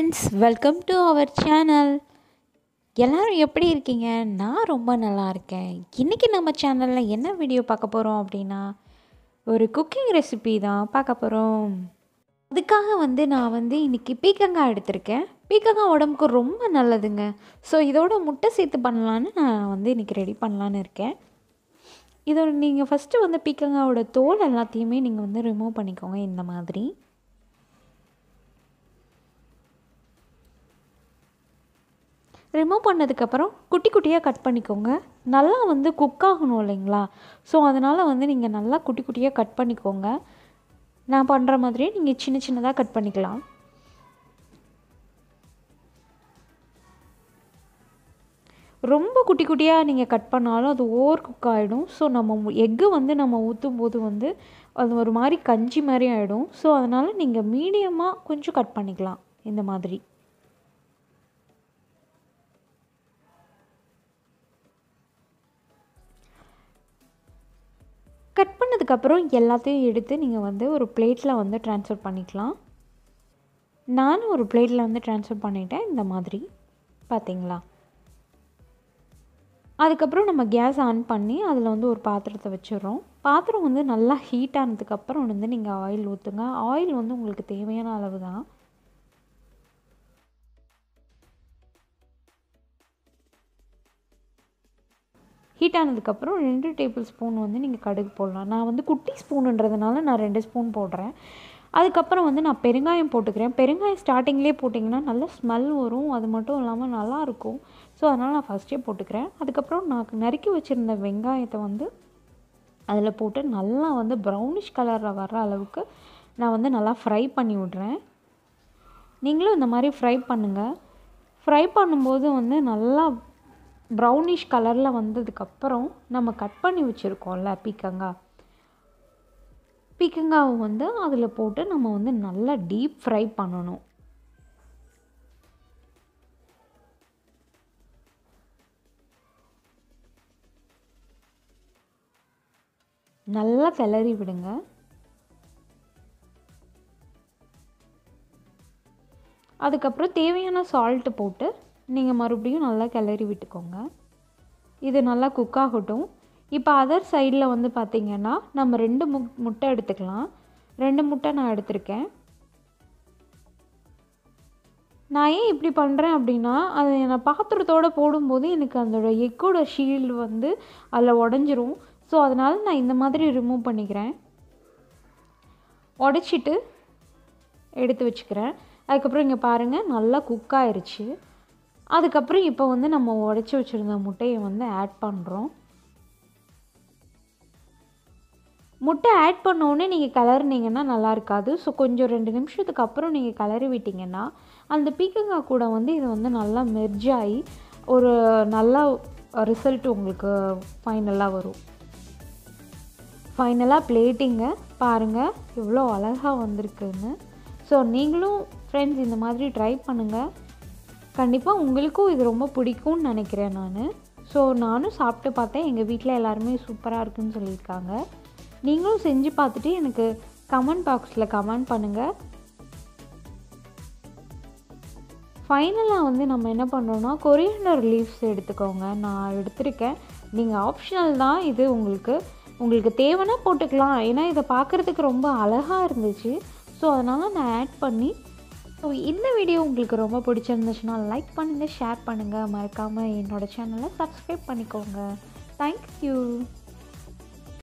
Friends, welcome to our channel. எல்லோரும் எப்படி இருக்கீங்க? நான் ரொம்ப நல்லா இருக்கேன். இன்றைக்கி நம்ம சேனலில் என்ன வீடியோ பார்க்க போகிறோம் அப்படின்னா, ஒரு குக்கிங் ரெசிபி தான் பார்க்க போகிறோம். அதுக்காக நான் இன்றைக்கி பீர்க்கங்காய் எடுத்திருக்கேன். பீர்க்கங்காய் உடம்புக்கு ரொம்ப நல்லதுங்க. ஸோ இதோட முட்டை சேர்த்து பண்ணலான்னு நான் இன்றைக்கி ரெடி பண்ணலான்னு இருக்கேன். இதோட நீங்கள் ஃபஸ்ட்டு பீர்க்கங்காயோட தோல் எல்லாத்தையுமே நீங்கள் ரிமூவ் பண்ணிக்கோங்க. இந்த மாதிரி ரிமூவ் பண்ணதுக்கப்புறம் குட்டி குட்டியாக கட் பண்ணிக்கோங்க. நல்லா குக் ஆகணும் இல்லைங்களா? ஸோ அதனால் நீங்கள் நல்லா குட்டி குட்டியாக கட் பண்ணிக்கோங்க. நான் பண்ணுற மாதிரியே நீங்கள் சின்ன சின்னதாக கட் பண்ணிக்கலாம். ரொம்ப குட்டி குட்டியாக நீங்கள் கட் பண்ணாலும் அது ஓவர் குக் ஆகிடும். ஸோ நம்ம எக்கு நம்ம ஊற்றும் போது அது ஒரு மாதிரி கஞ்சி மாதிரி ஆகிடும். ஸோ அதனால் நீங்கள் மீடியமாக கொஞ்சம் கட் பண்ணிக்கலாம். இந்த மாதிரி கட் பண்ணதுக்கப்புறம் எல்லாத்தையும் எடுத்து நீங்கள் ஒரு பிளேட்டில் ட்ரான்ஸ்ஃபர் பண்ணிக்கலாம். நானும் ஒரு பிளேட்டில் ட்ரான்ஸ்ஃபர் பண்ணிட்டேன். இந்த மாதிரி பார்த்தீங்களா? அதுக்கப்புறம் நம்ம கேஸ் ஆன் பண்ணி அதில் ஒரு பாத்திரத்தை வச்சிடுறோம். பாத்திரம் நல்லா ஹீட் ஆனதுக்கப்புறம் நீங்கள் ஆயில் ஊற்றுங்க. ஆயில் உங்களுக்கு தேவையான அளவு தான். ஹீட் ஆனதுக்கப்புறம் 2 டேபிள் ஸ்பூன் நீங்கள் கடுகு போடலாம். நான் குட்டி ஸ்பூனுன்றதுனால நான் 2 ஸ்பூன் போடுறேன். அதுக்கப்புறம் நான் பெருங்காயம் போட்டுக்கிறேன். பெருங்காயம் ஸ்டார்டிங்லேயே போட்டிங்கன்னா நல்ல ஸ்மெல் வரும். அது மட்டும் இல்லாமல் நல்லாயிருக்கும். ஸோ அதனால் நான் ஃபஸ்ட்டே போட்டுக்கிறேன். அதுக்கப்புறம் நான் நறுக்கி வச்சுருந்த வெங்காயத்தை அதில் போட்டு நல்லா ப்ரௌனிஷ் கலரில் வர்ற அளவுக்கு நான் நல்லா ஃப்ரை பண்ணி விட்றேன். நீங்களும் இந்த மாதிரி ஃப்ரை பண்ணுங்கள். ஃப்ரை பண்ணும்போது நல்லா ப்ரௌனிஷ் கலரில் வந்ததுக்கப்புறம் நம்ம கட் பண்ணி வச்சுருக்கோம்ல பீர்க்கங்காவை அதில் போட்டு நம்ம நல்லா டீப் ஃப்ரை பண்ணணும். நல்லா கிளறி விடுங்க. அதுக்கப்புறம் தேவையான சால்ட்டு போட்டு நீங்கள் மறுபடியும் நல்லா கிளறி விட்டுக்கோங்க. இது நல்லா குக் ஆகட்டும். இப்போ அதர் சைடில் பார்த்திங்கன்னா நம்ம 2 முட்டை எடுத்துக்கலாம். 2 முட்டை நான் எடுத்திருக்கேன். நான் ஏன் இப்படி பண்ணுறேன் அப்படின்னா, அது நான் பாத்திரத்தோடு போடும்போது எனக்கு அதோட எக்கோட ஷீல்டு அதில் உடஞ்சிரும். ஸோ அதனால் நான் இந்த மாதிரி ரிமூவ் பண்ணிக்கிறேன். உடச்சிட்டு எடுத்து வச்சுக்கிறேன். அதுக்கப்புறம் இங்கே பாருங்கள், நல்லா குக் ஆயிடுச்சு. அதுக்கப்புறம் இப்போ நம்ம உடச்சி வச்சுருந்த முட்டையை ஆட் பண்ணுறோம். முட்டை ஆட் பண்ணோடனே நீங்கள் கிளறினீங்கன்னா நல்லா இருக்காது. ஸோ கொஞ்சம் 2 நிமிஷத்துக்கு அப்புறம் நீங்கள் கிளறி விட்டிங்கன்னா அந்த பீர்க்கங்காய் கூட இது நல்லா மெர்ஜ் ஆகி ஒரு நல்ல ரிசல்ட் உங்களுக்கு ஃபைனலாக வரும். ஃபைனலாக பிளேட்டிங்க பாருங்கள் எவ்வளோ அழகாக வந்திருக்குன்னு. ஸோ நீங்களும் ஃப்ரெண்ட்ஸ் இந்த மாதிரி ட்ரை பண்ணுங்கள். கண்டிப்பாக உங்களுக்கும் இது ரொம்ப பிடிக்கும்னு நினைக்கிறேன் நான். ஸோ நானும் சாப்பிட்டு பார்த்தேன். எங்கள் வீட்டில் எல்லாருமே சூப்பராக இருக்குதுன்னு சொல்லியிருக்காங்க. நீங்களும் செஞ்சு பார்த்துட்டு எனக்கு கமெண்ட் பாக்ஸில் கமெண்ட் பண்ணுங்கள். ஃபைனலாக நம்ம என்ன பண்ணுறோன்னா கொரியாண்டர் லீவ்ஸ் எடுத்துக்கோங்க. நான் எடுத்திருக்கேன். நீங்கள் ஆப்ஷனல் தான் இது. உங்களுக்கு தேவைன்னா போட்டுக்கலாம். ஏன்னா இதை பார்க்குறதுக்கு ரொம்ப அழகாக இருந்துச்சு. ஸோ அதனால் நான் ஆட் பண்ணி. ஸோ இந்த வீடியோ உங்களுக்கு ரொம்ப பிடிச்சிருந்துச்சுன்னா லைக் பண்ணுங்கள், ஷேர் பண்ணுங்கள். மறக்காமல் என்னோடய சேனலை சப்ஸ்கிரைப் பண்ணிக்கோங்க. தேங்க்யூ.